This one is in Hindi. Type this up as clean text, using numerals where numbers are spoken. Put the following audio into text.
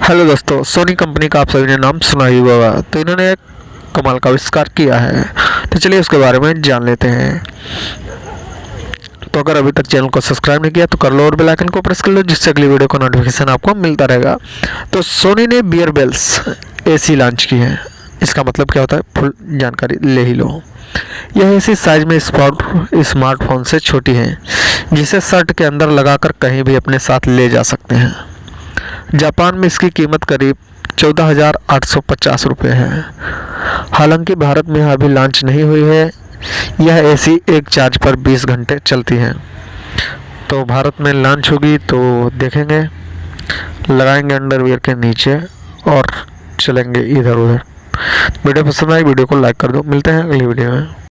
हेलो दोस्तों, सोनी कंपनी का आप सभी ने नाम सुना ही होगा। तो इन्होंने एक कमाल का आविष्कार किया है, तो चलिए उसके बारे में जान लेते हैं। तो अगर अभी तक चैनल को सब्सक्राइब नहीं किया तो कर लो और बेल आइकन को प्रेस कर लो, जिससे अगली वीडियो का नोटिफिकेशन आपको मिलता रहेगा। तो सोनी ने बियर बेल्स एसी लॉन्च की है। इसका मतलब क्या होता है, फुल जानकारी ले ही लो। यह इसी साइज में स्मार्टफोन से छोटी है, जिसे शर्ट के अंदर लगाकर कहीं भी अपने साथ ले जा सकते हैं। जापान में इसकी कीमत करीब 14,850 रुपये है। हालांकि भारत में अभी लॉन्च नहीं हुई है। यह एसी एक चार्ज पर 20 घंटे चलती है। तो भारत में लॉन्च होगी तो देखेंगे, लगाएंगे अंडरवियर के नीचे और चलेंगे इधर उधर। वीडियो पसंद आई, वीडियो को लाइक कर दो। मिलते हैं अगली वीडियो में।